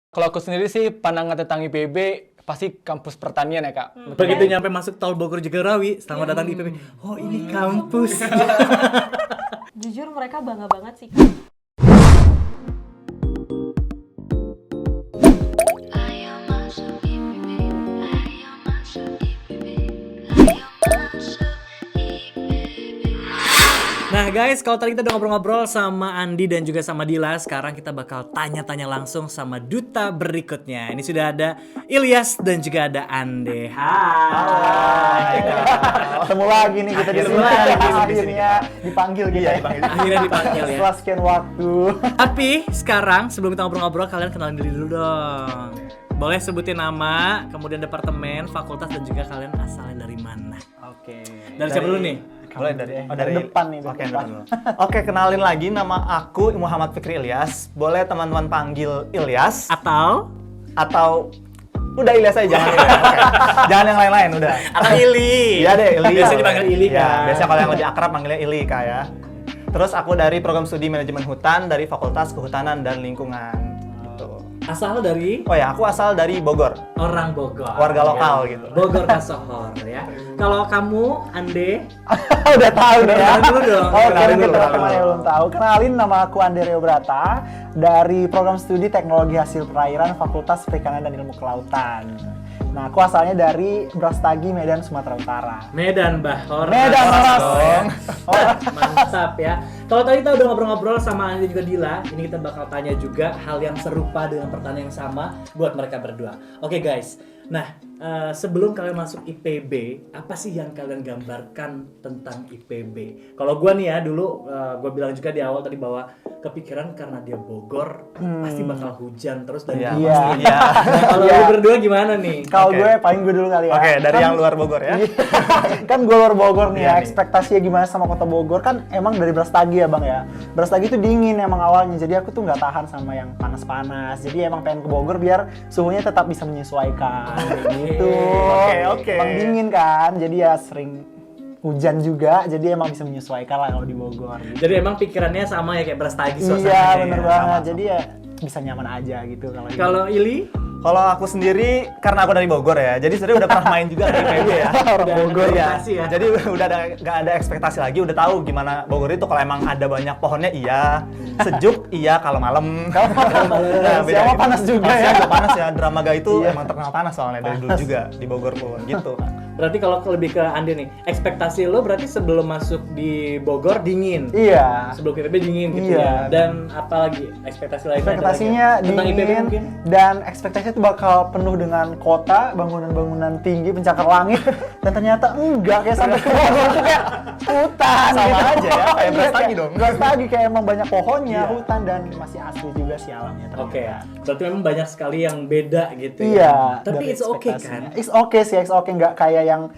Kalau aku sendiri sih pandangan tentang IPB pasti kampus pertanian ya Kak. Begitu nyampe masuk tol Bogor Jagorawi, selamat datang di IPB. Oh ini kampus. Jujur mereka bangga banget sih Kak. Nah guys, kalau tadi kita udah ngobrol-ngobrol sama Andi dan juga sama Dila, sekarang kita bakal tanya-tanya langsung sama duta berikutnya. Ini sudah ada Ilyas dan juga ada Ande. Hai. Ketemu lagi nih kita di sini. Akhirnya dipanggil gitu ya. Akhirnya dipanggil ya. Setelah sekian waktu. Tapi sekarang sebelum kita ngobrol-ngobrol, kalian kenalin diri dulu dong. Boleh sebutin nama, kemudian departemen, fakultas, dan juga kalian asalnya dari mana. Oke. Dari siapa dulu nih? Boleh dari depan nih. Oke, Oke, kenalin lagi, nama aku Muhammad Fikri Ilyas. Boleh teman-teman panggil Ilyas Atau udah Ilyas aja, jangan Ilyas. Oke. Jangan yang lain-lain udah. Atau Ili. Iya deh, Ili. Biasanya dipanggil Ili Ya, kan. biasanya kalau yang lebih akrab manggilnya Ili Kak ya. Terus aku dari program studi manajemen hutan dari Fakultas Kehutanan dan Lingkungan. Gitu. Asal dari Oh ya, aku asal dari Bogor. orang Bogor. Warga lokal gitu. Bogor Kasohor ya. Kalau kamu, Ande, Udah tahu nih ya. Kenalin dulu dong. Oke, Kenalin mungkin dulu, teman-teman yang belum tahu. Kenalin, nama aku Andereo Brata dari program studi Teknologi Hasil Perairan Fakultas Perikanan dan Ilmu Kelautan. Nah, aku asalnya dari Brastagi, Medan, Sumatera Utara. Medan Bahor. Medan, Mas. Mantap ya. Kalau tadi kita udah ngobrol-ngobrol sama Andi juga Dila, ini kita bakal tanya juga hal yang serupa dengan pertanyaan yang sama buat mereka berdua. Oke guys, nah sebelum kalian masuk IPB, apa sih yang kalian gambarkan tentang IPB? Kalau gua nih ya dulu, gua bilang juga di awal tadi bahwa kepikiran karena dia Bogor, pasti bakal hujan terus dan Iya, Iya. pasti. Iya. Nah, kalau Iya. lu berdua gimana nih? Kalau Oke. gue, paling gue dulu kali ya. Oke, dari Kan- yang luar Bogor ya. Kan gue luar Bogor nih Iya ya, nih. ekspektasinya gimana sama kota Bogor, kan emang dari Brastagi ya bang ya. Brastagi itu dingin emang awalnya, jadi aku tuh nggak tahan sama yang panas-panas, jadi emang pengen ke Bogor biar suhunya tetap bisa menyesuaikan gitu. Oke. Emang dingin kan, jadi ya sering hujan juga, jadi emang bisa menyesuaikan lah kalau di Bogor gitu. Jadi emang pikirannya sama ya kayak Brastagi suasananya. Iya ya? bener sama, banget, sama. jadi ya bisa nyaman aja gitu kalau di Kalau Ili? Kalau aku sendiri, karena aku dari Bogor ya, jadi sebenarnya udah pernah main juga di IPB ya. orang Udah Bogor ada ya. ekspektasi ya. Jadi udah nggak ada ekspektasi lagi, udah tahu gimana Bogor itu. Kalau emang ada banyak pohonnya iya, sejuk iya, kalau malam. Nah, beda Siapa gitu. panas juga Kalau ya. siang juga panas ya, Dramaga itu Iya. emang terkenal panas soalnya dari dulu juga di Bogor pun gitu. Berarti kalau lebih ke Andi nih, ekspektasi lo berarti sebelum masuk di Bogor dingin. Iya. Sebelum ke IPB dingin gitu Iya. ya. Dan apalagi ekspektasi lainnya? Ekspektasinya ada lagi? Tentang IPB dingin mungkin? dan ekspektasinya itu bakal penuh dengan kota, bangunan-bangunan tinggi pencakar langit, dan ternyata enggak, kayak sampai ke Bogor tuh kayak hutan Sama gitu. aja ya, kayak Iya, Brastagi dong. Brastagi kayak emang banyak pohonnya, Iya. hutan, dan masih asli juga sih alamnya ternyata. Oke, berarti memang banyak sekali yang beda gitu Iya, ya. Tapi dari it's okay ekspektasinya. kan? It's okay sih, it's okay, nggak kayak yang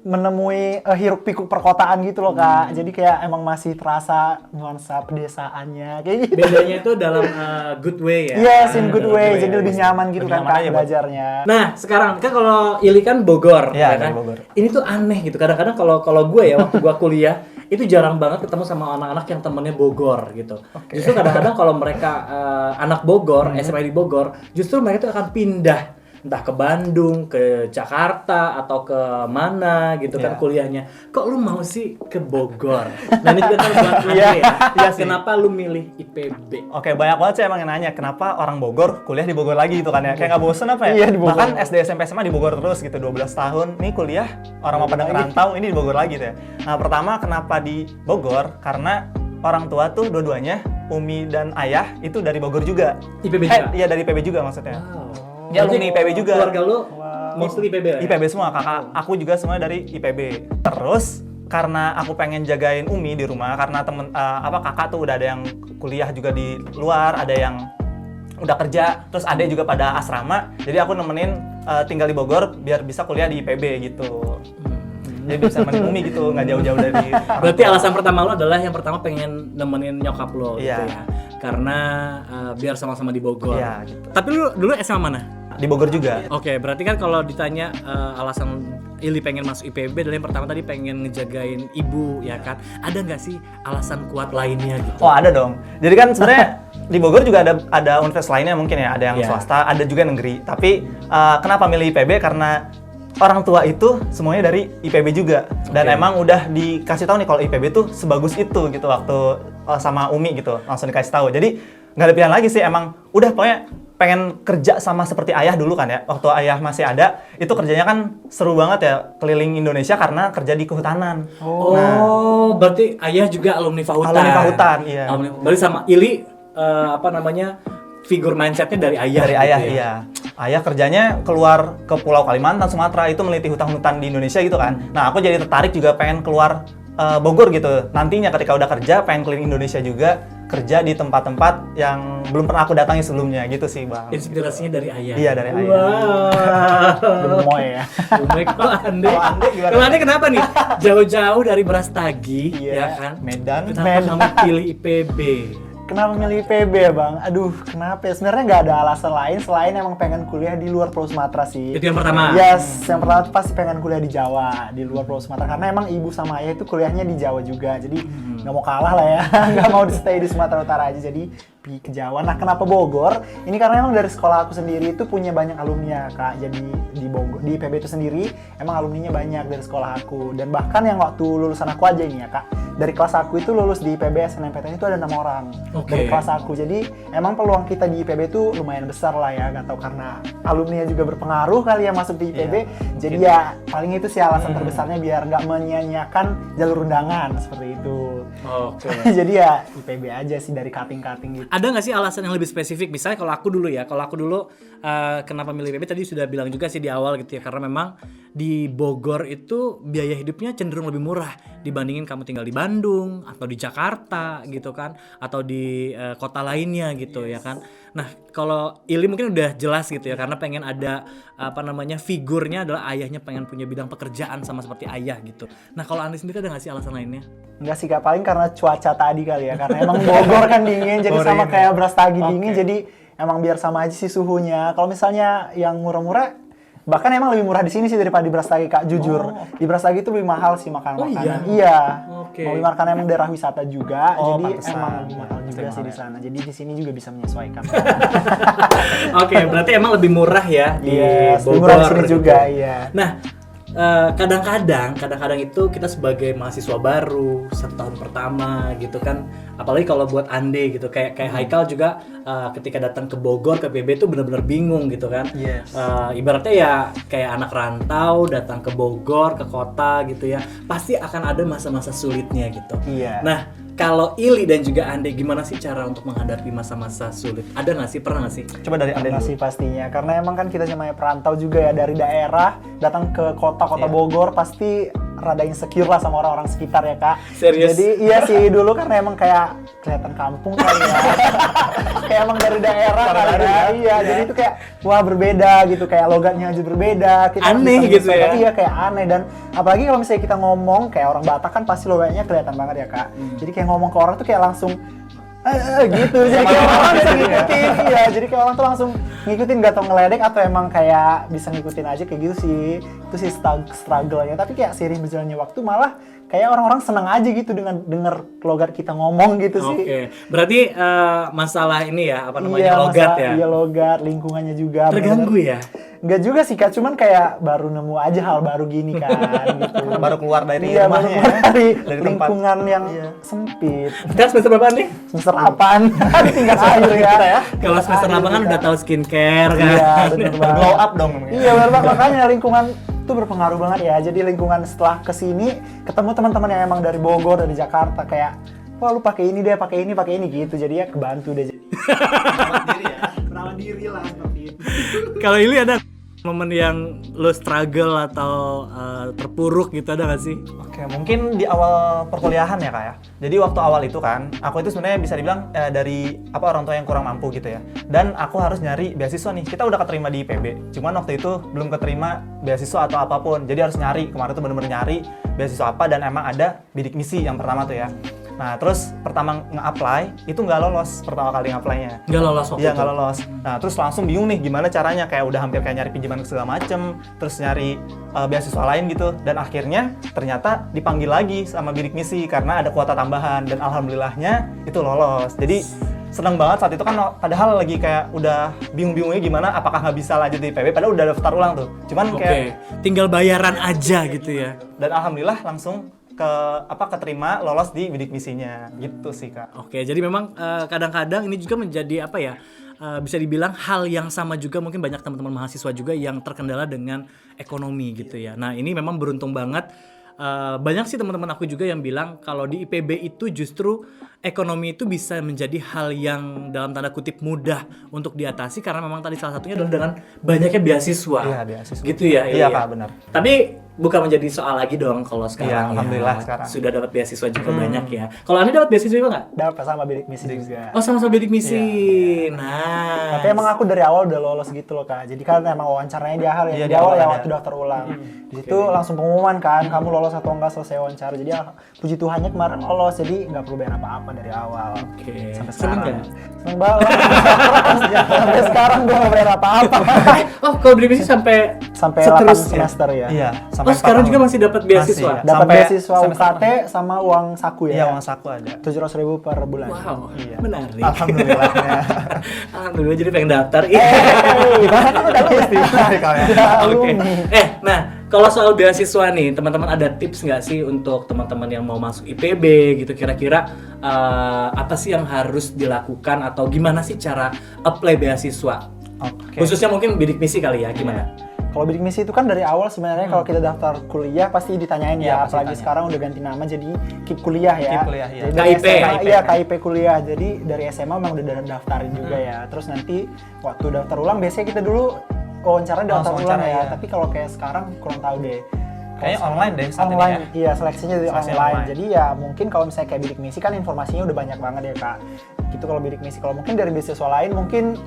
menemui hiruk pikuk perkotaan gitu loh kak. Jadi kayak emang masih terasa nuansa pedesaannya kayak gitu. Bedanya itu dalam good way ya. Yes, in good way. way, Jadi lebih yes. nyaman gitu Lebih kan nyaman kak aja, Bang. belajarnya. Nah, sekarang kan kalau Ili kan Bogor, Iya, ya dari kan? Bogor. Ini tuh aneh gitu. Kadang-kadang kalau gue ya waktu gue kuliah itu jarang banget ketemu sama anak-anak yang temennya Bogor gitu. Justru kadang-kadang kalau mereka anak Bogor, SMA di Bogor, justru mereka tuh akan pindah entah ke Bandung, ke Jakarta atau ke mana gitu kan Iya. kuliahnya. Kok lu mau sih ke Bogor? Nah ini juga kan buat Andre Iya. ya. Iya sih. Kenapa lu milih IPB? Oke, banyak banget sih emang yang nanya kenapa orang Bogor kuliah di Bogor lagi gitu kan ya. Kayak nggak bosen apa ya? Iya, di Bogor. Bahkan SD, SMP, SMA di Bogor terus gitu, 12 tahun. Nih kuliah, orang mau pada ngerantau, ini di Bogor lagi gitu ya. Nah, pertama kenapa di Bogor? Karena orang tua tuh dua-duanya, Umi dan Ayah, itu dari Bogor juga. IPB juga? Iya, dari IPB juga maksudnya. Wow. Ya, Berarti alumni IPB juga. Keluarga lu mostly IPB lah ya? IPB semua, kakak aku juga semua dari IPB. Terus karena aku pengen jagain Umi di rumah, karena kakak tuh udah ada yang kuliah juga di luar, ada yang udah kerja, terus ada juga pada asrama, jadi aku nemenin tinggal di Bogor biar bisa kuliah di IPB gitu. Jadi bisa nemenin Umi gitu, nggak jauh-jauh dari orang Berarti tua. alasan pertama lo adalah yang pertama pengen nemenin nyokap lo gitu Iya. ya. Karena biar sama-sama di Bogor. Iya, gitu. Tapi lu dulu SMA mana? Di Bogor juga. Oke, berarti kan kalau ditanya alasan Ili pengen masuk IPB adalah yang pertama tadi pengen ngejagain ibu ya kan. Ada nggak sih alasan kuat lainnya gitu? Oh ada dong. Jadi kan sebenarnya di Bogor juga ada universitas lainnya mungkin ya, ada yang Iya. swasta, ada juga negeri. Tapi kenapa milih IPB? Karena orang tua itu semuanya dari IPB juga. Dan Oke. emang udah dikasih tahu nih kalau IPB tuh sebagus itu gitu waktu sama Umi gitu, langsung dikasih tahu. Jadi nggak ada pilihan lagi sih, emang udah pokoknya pengen kerja sama seperti ayah dulu kan ya. Waktu ayah masih ada, itu kerjanya kan seru banget ya, keliling Indonesia karena kerja di kehutanan. Oh, berarti ayah juga alumni Fahutan. Alumni Fahutan, iya. Berarti sama Ili figur mindsetnya dari ayah. Dari gitu ayah, ya? iya. Ayah kerjanya keluar ke Pulau Kalimantan, Sumatera, itu meneliti hutan-hutan di Indonesia gitu kan. Nah, aku jadi tertarik juga pengen keluar Bogor gitu. Nantinya ketika udah kerja, pengen keliling Indonesia juga, kerja di tempat-tempat yang belum pernah aku datangi sebelumnya gitu sih, Bang. Inspirasinya dari ayah. Iya, dari ayah. Wow. Gemoy ya. Gemoy. Kalau Ande, Kalau Ande gimana? Kalau Ande kenapa nih? Jauh-jauh dari Brastagi, Iya, ya kan? Medan. Kenapa kamu pilih IPB? Kenapa milih IPB ya bang? Aduh, kenapa ya? Sebenarnya nggak ada alasan lain selain emang pengen kuliah di luar Pulau Sumatera sih. Itu yang pertama? Yes, yang pertama tuh pasti pengen kuliah di Jawa, di luar Pulau Sumatera. Karena emang ibu sama ayah itu kuliahnya di Jawa juga, jadi nggak mau kalah lah ya. Nggak mau di stay di Sumatera Utara aja, jadi pergi ke Jawa. Nah, kenapa Bogor? Ini karena emang dari sekolah aku sendiri itu punya banyak alumni kak. Jadi di Bogor, di IPB itu sendiri emang alumninya banyak dari sekolah aku. Dan bahkan yang waktu lulusan aku aja ini ya kak, dari kelas aku itu lulus di IPB SNMPTN itu ada 6 orang Oke. dari kelas aku. Jadi emang peluang kita di IPB itu lumayan besar lah ya, nggak tahu karena alumni juga berpengaruh kali ya masuk di IPB. Jadi ya paling itu sih alasan terbesarnya biar nggak menyia-nyiakan jalur undangan seperti itu. Oke. Jadi ya IPB aja sih dari cutting-cutting gitu. Ada nggak sih alasan yang lebih spesifik? Misalnya kalau aku dulu kenapa milih IPB tadi sudah bilang juga sih di awal gitu ya, karena memang di Bogor itu biaya hidupnya cenderung lebih murah dibandingin kamu tinggal di Bandung atau di Jakarta gitu kan, atau di kota lainnya gitu ya kan. Nah kalau Ili mungkin udah jelas gitu ya, karena pengen ada figurnya adalah ayahnya, pengen punya bidang pekerjaan sama seperti ayah gitu. Nah kalau Andi sendiri ada nggak sih alasan lainnya? Enggak sih kak, paling karena cuaca tadi kali ya, karena emang Bogor kan dingin, jadi sama kayak Brastagi dingin, jadi emang biar sama aja sih suhunya. Kalau misalnya yang murah-murah, bahkan emang lebih murah di sini sih daripada di Brastagi kak, jujur. Di Brastagi itu lebih mahal sih makanan-makanan. Iya. Oke. Mau makan emang daerah wisata juga, Oh, jadi pantesan. emang lebih mahal juga Pasti sih di mahal ya. sana. Jadi di sini juga bisa menyesuaikan. Oke, berarti emang lebih murah ya di Yes, lebih Bogor. murah di sini gitu. juga, iya. Nah, kadang-kadang itu kita sebagai mahasiswa baru 1 tahun pertama gitu kan, apalagi kalau buat Ande gitu, kayak Haikal juga ketika datang ke Bogor ke PB itu benar-benar bingung gitu kan. Yes. Ibaratnya ya kayak anak rantau datang ke Bogor, ke kota gitu ya, pasti akan ada masa-masa sulitnya gitu. Iya. Nah, kalau Ili dan juga Ande, gimana sih cara untuk menghadapi masa-masa sulit? Ada nggak sih? Pernah nggak sih? Coba dari Ande Ada dulu. sih pastinya, karena emang kan kita namanya perantau juga ya, dari daerah datang ke kota Bogor pasti rada insecure lah sama orang-orang sekitar ya kak. Serius? Jadi iya sih dulu karena emang kayak kelihatan kampung kali ya. Kayak emang dari daerah kali ya. Iya, jadi itu kayak wah berbeda gitu, kayak logatnya aja berbeda. Kita Aneh bisa gitu ya? menyesuaikan. Iya kayak aneh, dan apalagi kalau misalnya kita ngomong kayak orang Batak kan pasti logatnya kelihatan banget ya kak. Jadi kayak ngomong ke orang tuh kayak langsung gitu, jadi kayak orang bisa ngikutin, iya, jadi kayak orang tuh langsung ngikutin, gak tau ngeledek atau emang kayak bisa ngikutin aja kayak gitu sih. Itu sih struggle-nya, tapi kayak seiring berjalannya waktu malah kayak orang-orang seneng aja gitu dengan denger logat kita ngomong gitu sih. Oke, berarti masalah ini ya, Iya, logat masalah- ya? Iya logat, lingkungannya juga. Terganggu ya? Enggak juga sih kak, cuman kayak baru nemu aja hal baru gini kan gitu. Karena baru keluar dari Iya, baru rumahnya keluar ya. dari Dari tempat. lingkungan yang Iya. sempit. Sekarang semester berapa nih? Semester 8, tinggal akhir ya. Kalau semester 8 kan udah tahu skincare kan? Iya, bener banget. Glow up dong. Iya, bener banget. Makanya lingkungan itu berpengaruh banget ya. Jadi lingkungan setelah kesini, ketemu teman-teman yang emang dari Bogor, dari Jakarta, kayak, wah lu pakai ini deh, pakai ini gitu. Jadi ya kebantu deh. Merawat diri lah seperti itu. Kalau ini ada momen yang lo struggle atau terpuruk gitu, ada gak sih? Oke, mungkin di awal perkuliahan ya kak ya. Jadi waktu awal itu kan, aku itu sebenarnya bisa dibilang dari orang tua yang kurang mampu gitu ya. Dan aku harus nyari beasiswa nih. Kita udah keterima di IPB, cuman waktu itu belum keterima beasiswa atau apapun. Jadi harus nyari. Kemarin tuh bener-bener nyari beasiswa apa, dan emang ada bidik misi yang pertama tuh ya. Nah terus pertama nge-apply itu nggak lolos pertama kali nge-apply-nya. Nggak lolos waktu Iya itu? nggak lolos. Nah terus langsung bingung nih gimana caranya, kayak udah hampir kayak nyari pinjaman segala macem, terus nyari beasiswa lain gitu, dan akhirnya ternyata dipanggil lagi sama bidik misi karena ada kuota tambahan, dan alhamdulillahnya itu lolos. Jadi seneng banget saat itu kan, padahal lagi kayak udah bingung-bingungnya gimana apakah nggak bisa lanjut di IPB, padahal udah daftar ulang tuh. Cuman Oke, kayak tinggal bayaran aja gitu ya. dan alhamdulillah langsung keterima lolos di bidik misinya gitu sih Kak. Oke, jadi memang kadang-kadang ini juga menjadi apa ya? Bisa dibilang hal yang sama juga, mungkin banyak teman-teman mahasiswa juga yang terkendala dengan ekonomi gitu ya. Nah, ini memang beruntung banget. Banyak sih teman-teman aku juga yang bilang kalau di IPB itu justru ekonomi itu bisa menjadi hal yang dalam tanda kutip mudah untuk diatasi, karena memang tadi salah satunya adalah dengan banyaknya beasiswa. Iya, beasiswa. Gitu ya. Iya Kak, benar. Tapi bukan menjadi soal lagi dong kalau sekarang. Iya, alhamdulillah ya. sekarang. Sudah dapat beasiswa juga banyak ya. Kalau Anda dapat beasiswa juga nggak? Dapat sama bidik misi juga. Oh, sama-sama bidik misi. Nah. Tapi emang aku dari awal udah lolos gitu loh Kak. Jadi kan emang wawancaranya di akhir ya. Iya, Di awal ya ada. waktu daftar ulang. Di situ langsung pengumuman kan, kamu lolos atau enggak selesai wawancara. Jadi puji Tuhannya kemarin lolos, jadi nggak perlu bayar apa-apa dari awal. Oke. Sampai Seneng sekarang. nggak? Seneng banget. Sampai sekarang gue nggak bayar apa-apa. Oh, kalau bidik misi sampai Sampai 8 seterusnya. semester ya. Iya, Oh, sekarang juga masih dapat beasiswa. Masih. Dapat Sampai beasiswa semester UKT sama uang saku ya. Iya, uang saku ada. 700.000 per bulan. Wow, Iya. menarik. Alhamdulillahnya. Alhamdulillah, jadi pengen daftar. Gimana kan udah lulus nih. Oke. Nah, kalau soal beasiswa nih, teman-teman ada tips nggak sih untuk teman-teman yang mau masuk IPB gitu? Kira-kira apa sih yang harus dilakukan atau gimana sih cara apply beasiswa? Oke. Khususnya mungkin bidik misi kali ya, gimana? Kalau bidik misi itu kan dari awal sebenarnya kalau kita daftar kuliah pasti ditanyain Iya, ya, pasti apalagi tanya. sekarang udah ganti nama jadi KIP kuliah ya. KIP kuliah, iya. Jadi dari KIP. SMA, KIP. iya KIP kuliah. Jadi dari SMA memang udah daftarin juga ya. Terus nanti waktu daftar ulang biasanya kita dulu wawancara daftar Langsung ulang wawancara, ya. ya. Tapi kalau kayak sekarang kurang tahu deh. Kayaknya online deh saat ini Online, ya. iya seleksinya dari Seleksi online. online. Jadi ya mungkin kalau misalnya kayak bidik misi kan informasinya udah banyak banget ya Kak. Gitu kalau bidik misi. Kalau mungkin dari beasiswa lain mungkin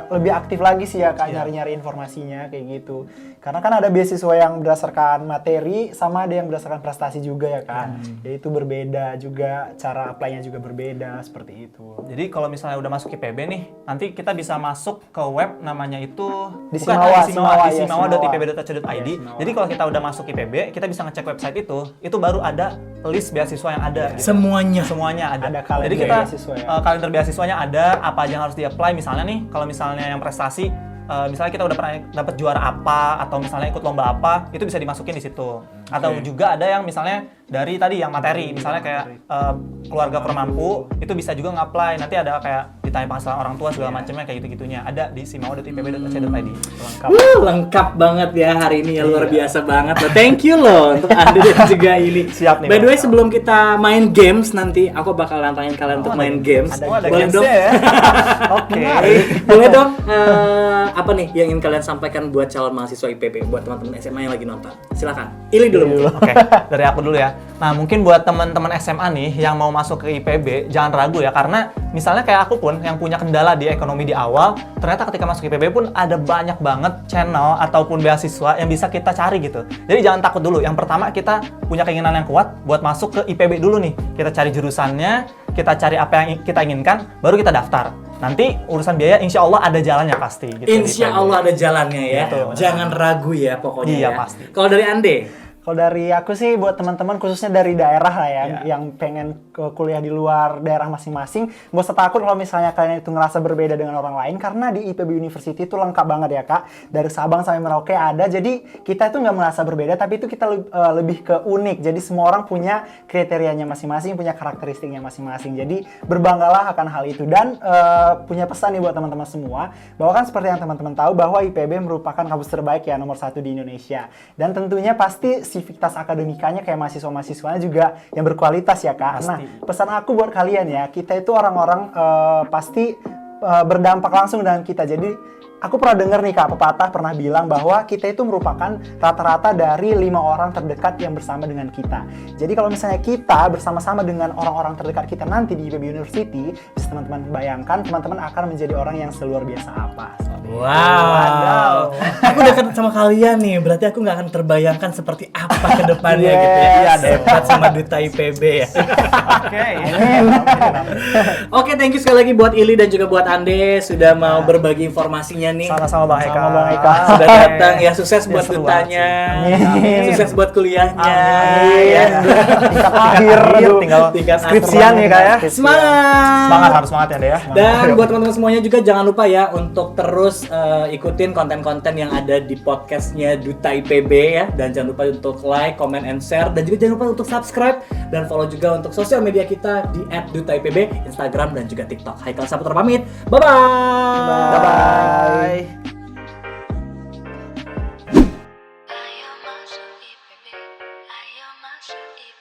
lebih aktif lagi sih ya Kak, Iya. nyari-nyari informasinya kayak gitu. Karena kan ada beasiswa yang berdasarkan materi sama ada yang berdasarkan prestasi juga ya Kak. Jadi itu berbeda juga, cara apply-nya juga berbeda seperti itu. Jadi kalau misalnya udah masuk IPB nih, nanti kita bisa masuk ke web namanya itu Di bukan Simawa, di Simawa, Simawa, ya, simawa.ipb.co.id. Iya, Simawa. Jadi kalau kita udah masuk IPB, kita bisa ngecek website itu baru ada list beasiswa yang ada. gitu. Semuanya ada. Ada kalender Jadi kita beasiswa ya. kalender beasiswanya ada, apa aja yang harus di-apply. Misalnya nih, kalau misalnya yang prestasi, misalnya kita udah pernah dapat juara apa atau misalnya ikut lomba apa, itu bisa dimasukin di situ. Atau juga ada yang misalnya dari tadi yang materi, misalnya kayak keluarga kurang mampu, itu bisa juga nge-apply. Nanti ada kayak ditanya penghasilan orang tua segala macamnya kayak gitu-gitunya. Ada di simawa.ipb.ac.id. Lengkap banget ya hari ini ya, luar biasa banget loh. Thank you loh untuk Anda dan juga ini. Siap nih, By the way, Bang. sebelum kita main games nanti, aku bakal nantangin kalian untuk main games. Ada Boleh dong? gamesnya ya. Oke. Boleh dong, apa nih yang ingin kalian sampaikan buat calon mahasiswa IPB, buat teman-teman SMA yang lagi nonton? Silakan. Ili dulu. Oke, dari aku dulu ya. Nah, mungkin buat teman-teman SMA nih yang mau masuk ke IPB, jangan ragu ya, karena misalnya kayak aku pun yang punya kendala di ekonomi di awal, ternyata ketika masuk IPB pun ada banyak banget channel ataupun beasiswa yang bisa kita cari gitu. Jadi jangan takut dulu. Yang pertama, kita punya keinginan yang kuat buat masuk ke IPB dulu nih. Kita cari jurusannya, kita cari apa yang kita inginkan, baru kita daftar. Nanti urusan biaya insya Allah ada jalannya pasti gitu. di Insya IPB. Allah ada jalannya ya. Betul. Jangan ragu ya pokoknya Iya, ya. pasti. Kalau dari Ande? Kalau dari aku sih buat teman-teman khususnya dari daerah lah ya, Iya. yang pengen ke kuliah di luar daerah masing-masing, nggak usah takut kalau misalnya kalian itu ngerasa berbeda dengan orang lain, karena di IPB University itu lengkap banget ya Kak, dari Sabang sampai Merauke ada, jadi kita itu nggak merasa berbeda, tapi itu kita lebih ke unik, jadi semua orang punya kriterianya masing-masing, punya karakteristiknya masing-masing, jadi berbanggalah akan hal itu, dan punya pesan nih buat teman-teman semua, bahwa kan seperti yang teman-teman tahu bahwa IPB merupakan kampus terbaik ya, nomor 1 di Indonesia, dan tentunya pasti sivitas akademikanya kayak mahasiswa-mahasiswanya juga yang berkualitas ya Kak. Pasti. Nah, pesan aku buat kalian ya, kita itu orang-orang pasti berdampak langsung dengan kita. Jadi aku pernah dengar nih Kak, pepatah pernah bilang bahwa kita itu merupakan rata-rata dari 5 orang terdekat yang bersama dengan kita. Jadi kalau misalnya kita bersama-sama dengan orang-orang terdekat kita nanti di IPB University, bisa teman-teman bayangkan teman-teman akan menjadi orang yang seluar biasa apa. Wow. Aku dekat sama kalian nih, berarti aku nggak akan terbayangkan seperti apa ke depannya gitu ya. Yes. Dekat sama Duta IPB ya. Oke. Oke, thank you sekali lagi buat Ili dan juga buat Ande sudah mau berbagi informasinya nih. Sama-sama Bang Eka. Sama Bang Eka. Sudah datang ya, sukses buat seru dutanya. Amin. Sukses buat kuliahnya. Amin. Ya. Tingkat akhir, aduh. tinggal Tingkat skripsian ya Kak ya. Semangat. Semangat, harus semangat ya Ande ya. Dan buat teman-teman semuanya juga jangan lupa ya untuk terus ikutin konten-konten yang ada di podcastnya Duta IPB ya. Dan jangan lupa untuk like, comment, and share. Dan juga jangan lupa untuk subscribe dan follow juga untuk sosial media kita di @dutaipb, Instagram dan juga TikTok. Haikal Saputra pamit. Bye-bye. Bye. Ayo masuk IPB, ayo masuk IPB.